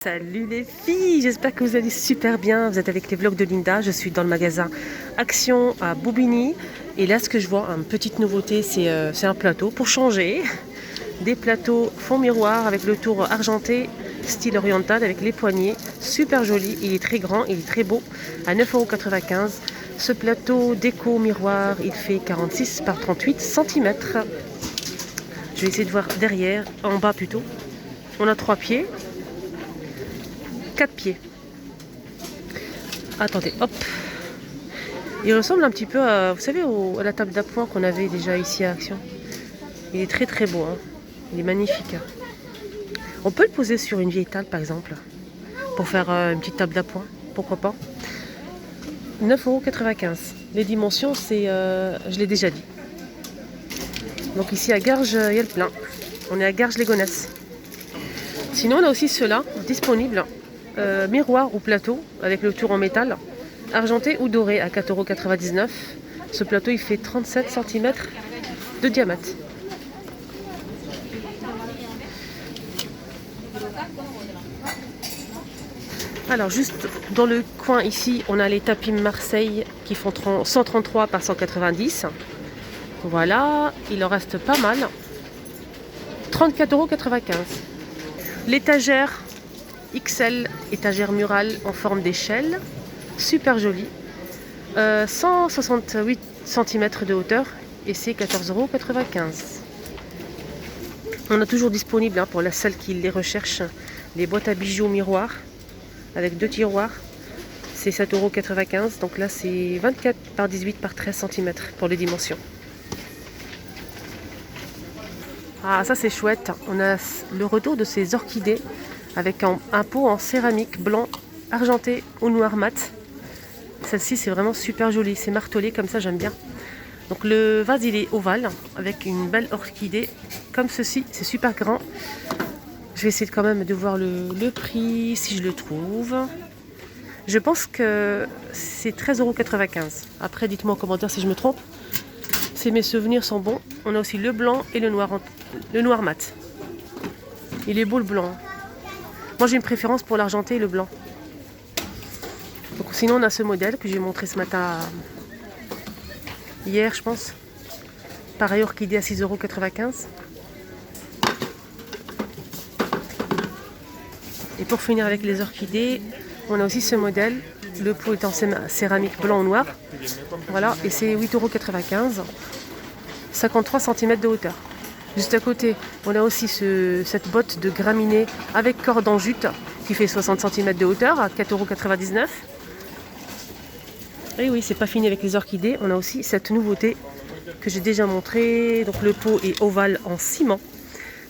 Salut les filles, j'espère que vous allez super bien. Vous êtes avec les vlogs de Linda. Je suis dans le magasin Action à Bobigny. Et là, ce que je vois, une petite nouveauté, c'est un plateau pour changer. Des plateaux fond miroir avec le tour argenté, style oriental avec les poignées. Super joli, il est très grand, il est très beau. À 9,95 €. Ce plateau déco miroir, il fait 46 par 38 cm. Je vais essayer de voir derrière, en bas plutôt. On a 3 pieds. 4 pieds. Attendez, hop. Il ressemble un petit peu à, vous savez, à la table d'appoint qu'on avait déjà ici à Action. Il est très très beau, hein. Il est magnifique. On peut le poser sur une vieille table par exemple, pour faire une petite table d'appoint, pourquoi pas. 9,95 €. Les dimensions, c'est, je l'ai déjà dit. Donc ici à Garges, il y a le plein. On est à Garges-les-Gonesse. Sinon, on a aussi ceux-là disponibles. Miroir ou plateau avec le tour en métal, argenté ou doré à 4,99 €. Ce plateau il fait 37 cm de diamètre. Alors juste dans le coin ici, on a les tapis Marseille qui font 133 par 190. Voilà, il en reste pas mal. 34,95 €. L'étagère XL, étagère murale en forme d'échelle, super jolie, 168 cm de hauteur et c'est 14,95 €. On a toujours disponible, hein, pour celles qui les recherchent, les boîtes à bijoux miroirs avec 2 tiroirs, c'est 7,95 €. Donc là c'est 24 par 18 par 13 cm pour les dimensions. Ah, ça c'est chouette, on a le retour de ces orchidées avec un pot en céramique blanc, argenté ou noir mat. Celle-ci c'est vraiment super jolie, c'est martelé comme ça, j'aime bien. Donc le vase il est ovale avec une belle orchidée comme ceci, c'est super grand. Je vais essayer quand même de voir le prix si je le trouve. Je pense que c'est 13,95 €. Après dites-moi en commentaire si je me trompe. Si mes souvenirs sont bons. On a aussi le blanc et le noir mat. Il est beau le blanc. Moi j'ai une préférence pour l'argenté et le blanc. Donc, sinon on a ce modèle que j'ai montré ce matin, hier je pense. Pareil, orchidée à 6,95 €. Et pour finir avec les orchidées, on a aussi ce modèle. Le pot est en céramique blanc ou noir. Voilà, et c'est 8,95 €. 53 cm de hauteur. Juste à côté, on a aussi cette botte de graminées avec corde en jute qui fait 60 cm de hauteur à 4,99 €. Et oui, c'est pas fini avec les orchidées. On a aussi cette nouveauté que j'ai déjà montrée. Donc le pot est ovale en ciment.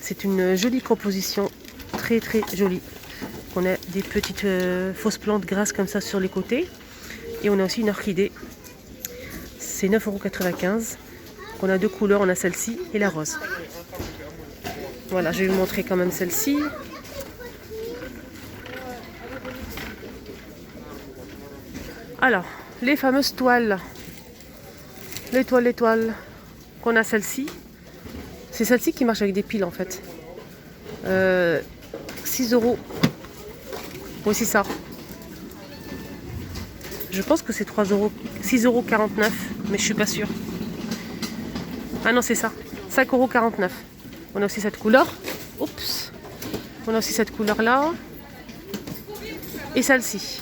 C'est une jolie composition, très très jolie. On a des petites fausses plantes grasses comme ça sur les côtés. Et on a aussi une orchidée. C'est 9,95 €. On a deux couleurs, on a celle-ci et la rose. Voilà, je vais vous montrer quand même celle-ci. Alors, les fameuses toiles. Les toiles. Qu'on a celle-ci. C'est celle-ci qui marche avec des piles en fait. 6 €. Oui, c'est ça. Je pense que c'est 3 €. 6,49 €, mais je suis pas sûre. Ah non, c'est ça. 5,49 €. On a aussi cette couleur. Oups. On a aussi cette couleur-là. Et celle-ci.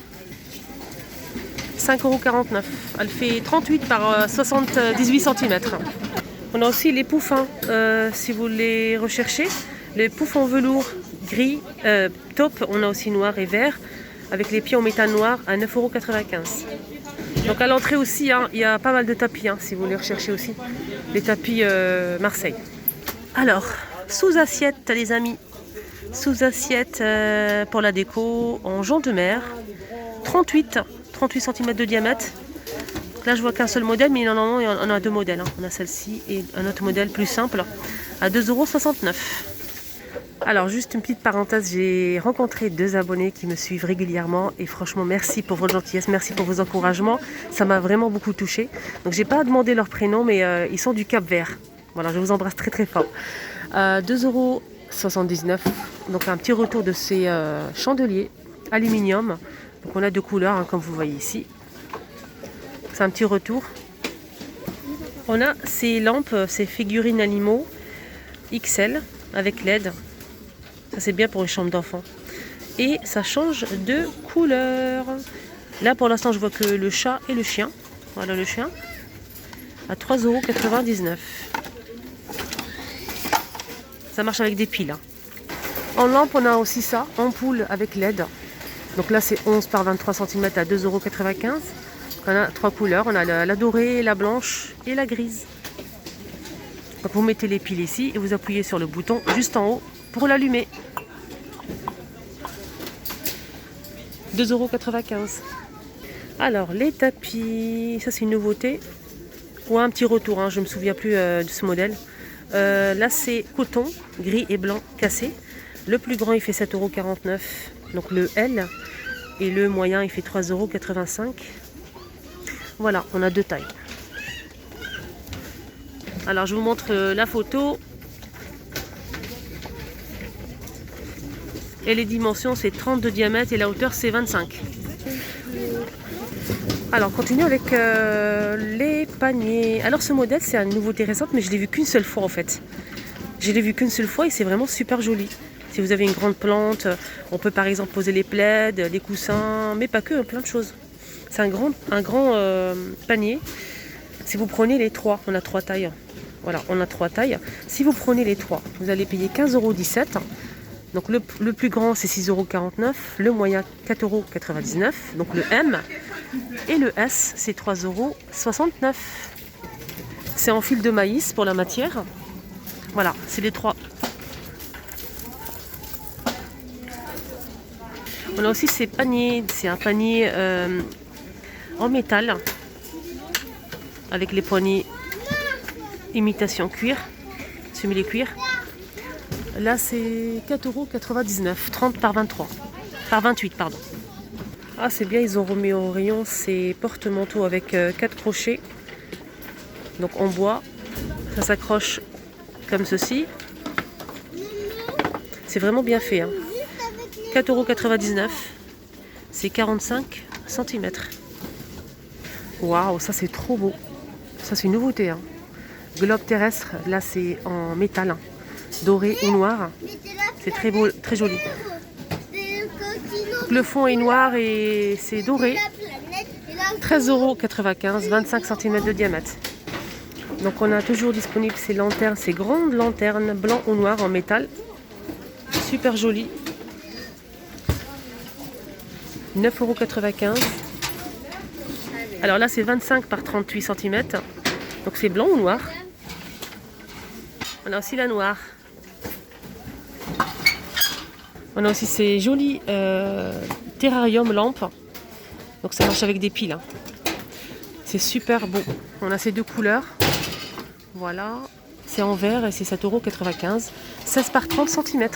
5,49 €. Elle fait 38 par 78 cm. On a aussi les pouffins, si vous les recherchez. Les pouffins velours gris, taupe. On a aussi noir et vert. Avec les pieds en métal noir à 9,95 €. Donc à l'entrée aussi, hein, il y a pas mal de tapis, hein, si vous les recherchez aussi. Les tapis Marseille. Alors, sous assiette les amis. Sous assiette pour la déco en jonc de mer. 38 cm de diamètre. Donc là je vois qu'un seul modèle, mais normalement il y en a deux modèles, hein. On a celle-ci et un autre modèle plus simple à 2,69 €. Alors juste une petite parenthèse, j'ai rencontré 2 abonnés qui me suivent régulièrement et franchement merci pour votre gentillesse, merci pour vos encouragements, ça m'a vraiment beaucoup touchée. Donc j'ai pas demandé leur prénom, mais ils sont du Cap-Vert. Voilà, je vous embrasse très très fort. 2,79 €. Donc un petit retour de ces chandeliers aluminium. Donc on a deux couleurs, hein, comme vous voyez ici. C'est un petit retour. On a ces lampes, ces figurines animaux XL avec LED. Ça c'est bien pour une chambre d'enfant. Et ça change de couleur. Là pour l'instant je vois que le chat et le chien. Voilà le chien. À 3,99 €. Ça marche avec des piles. Hein. En lampe on a aussi ça, ampoule avec LED. Donc là c'est 11 par 23 cm à 2,95 €. On a trois couleurs, on a la dorée, la blanche et la grise. Donc vous mettez les piles ici et vous appuyez sur le bouton juste en haut pour l'allumer. 2,95 €. Alors les tapis, ça c'est une nouveauté ou un petit retour, hein, je ne me souviens plus de ce modèle. Là c'est coton, gris et blanc cassé. Le plus grand il fait 7,49 €, donc le L, et le moyen il fait 3,85 €. Voilà, on a deux tailles. Alors je vous montre la photo. Et les dimensions c'est 30 de diamètre et la hauteur c'est 25. Alors continue avec les paniers. Alors ce modèle c'est une nouveauté récente mais je l'ai vu qu'une seule fois en fait. Je l'ai vu qu'une seule fois et c'est vraiment super joli. Si vous avez une grande plante, on peut par exemple poser les plaids, les coussins, mais pas que, plein de choses. C'est un grand panier. Si vous prenez les trois, on a trois tailles. Voilà, on a trois tailles. Si vous prenez les trois, vous allez payer 15,17 €. Donc le plus grand c'est 6,49 €, le moyen 4,99 €, donc le M, et le S c'est 3,69 €. C'est en fil de maïs pour la matière. Voilà, c'est les trois. On a aussi ces paniers, c'est un panier en métal avec les poignées imitation cuir, simili-cuir. Là c'est 4,99 €, 30 par 23, par 28 pardon. Ah c'est bien, ils ont remis au rayon ces porte-manteaux avec 4 crochets. Donc en bois, ça s'accroche comme ceci. C'est vraiment bien fait. Hein. 4,99 €, c'est 45 cm. Waouh, ça c'est trop beau. Ça c'est une nouveauté. Hein. Globe terrestre, là c'est en métal, hein. Doré ou noir. C'est très beau, très joli. Le fond est noir et c'est doré. 13,95 €, 25 cm de diamètre. Donc on a toujours disponible ces lanternes, ces grandes lanternes blanc ou noir en métal. Super joli. 9,95 €. Alors là c'est 25 par 38 cm. Donc c'est blanc ou noir. On a aussi la noire. On a aussi ces jolis terrarium lampes. Donc ça marche avec des piles. Hein. C'est super beau. On a ces deux couleurs. Voilà. C'est en vert et c'est 7,95 €. 16 par 30 cm.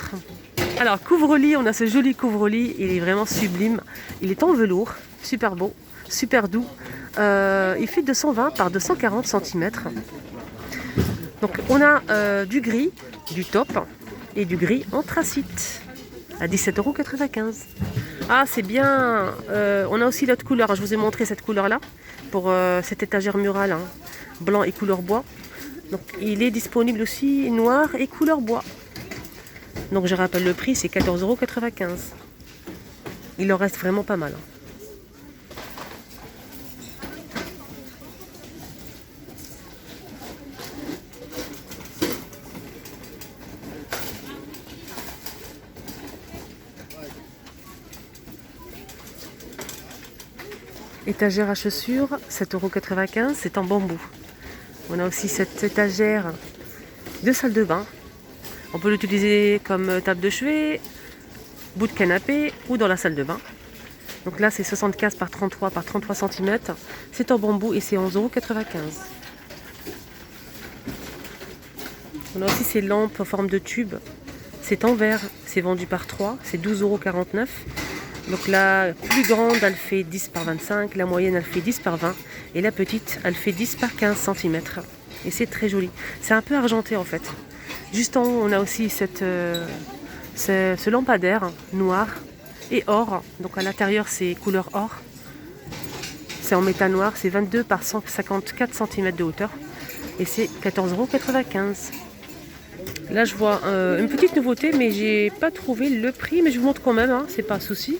Alors couvre-lit, on a ce joli couvre-lit. Il est vraiment sublime. Il est en velours. Super beau. Super doux. Il fait 220 par 240 cm. Donc on a du gris, du taupe et du gris anthracite à 17,95 €. Ah c'est bien. On a aussi l'autre couleur. Je vous ai montré cette couleur là pour cette étagère murale, hein, blanc et couleur bois. Donc il est disponible aussi noir et couleur bois. Donc je rappelle le prix, c'est 14,95 €. Il en reste vraiment pas mal. Hein. Étagère à chaussures, 7,95 €, c'est en bambou. On a aussi cette étagère de salle de bain. On peut l'utiliser comme table de chevet, bout de canapé ou dans la salle de bain. Donc là c'est 75 par 33 par 33 cm. C'est en bambou et c'est 11,95 €. On a aussi ces lampes en forme de tube. C'est en verre, c'est vendu par 3, c'est 12,49 €. Donc la plus grande, elle fait 10 par 25, la moyenne, elle fait 10 par 20, et la petite, elle fait 10 par 15 cm. Et c'est très joli. C'est un peu argenté en fait. Juste en haut, on a aussi cette Ce lampadaire noir et or. Donc à l'intérieur, c'est couleur or. C'est en métal noir. C'est 22 par 154 cm de hauteur. Et c'est 14,95 €. Là, je vois une petite nouveauté, mais j'ai pas trouvé le prix. Mais je vous montre quand même, hein, c'est pas un souci.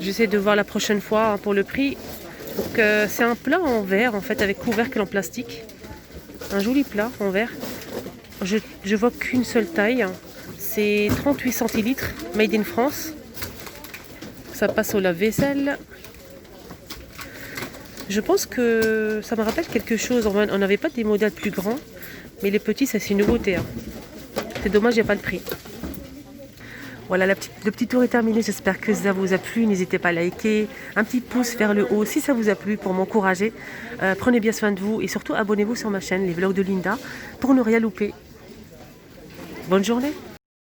J'essaie de voir la prochaine fois hein, pour le prix. Donc, c'est un plat en verre, en fait, avec couvercle en plastique. Un joli plat en verre. Je vois qu'une seule taille. C'est 38 centilitres, made in France. Ça passe au lave-vaisselle. Je pense que ça me rappelle quelque chose. On n'avait pas des modèles plus grands, mais les petits, ça c'est une nouveauté. Hein. C'est dommage, il n'y a pas de prix. Voilà, le petit tour est terminé. J'espère que ça vous a plu. N'hésitez pas à liker, un petit pouce vers le haut si ça vous a plu pour m'encourager. Prenez bien soin de vous et surtout abonnez-vous sur ma chaîne, les vlogs de Linda, pour ne rien louper. Bonne journée.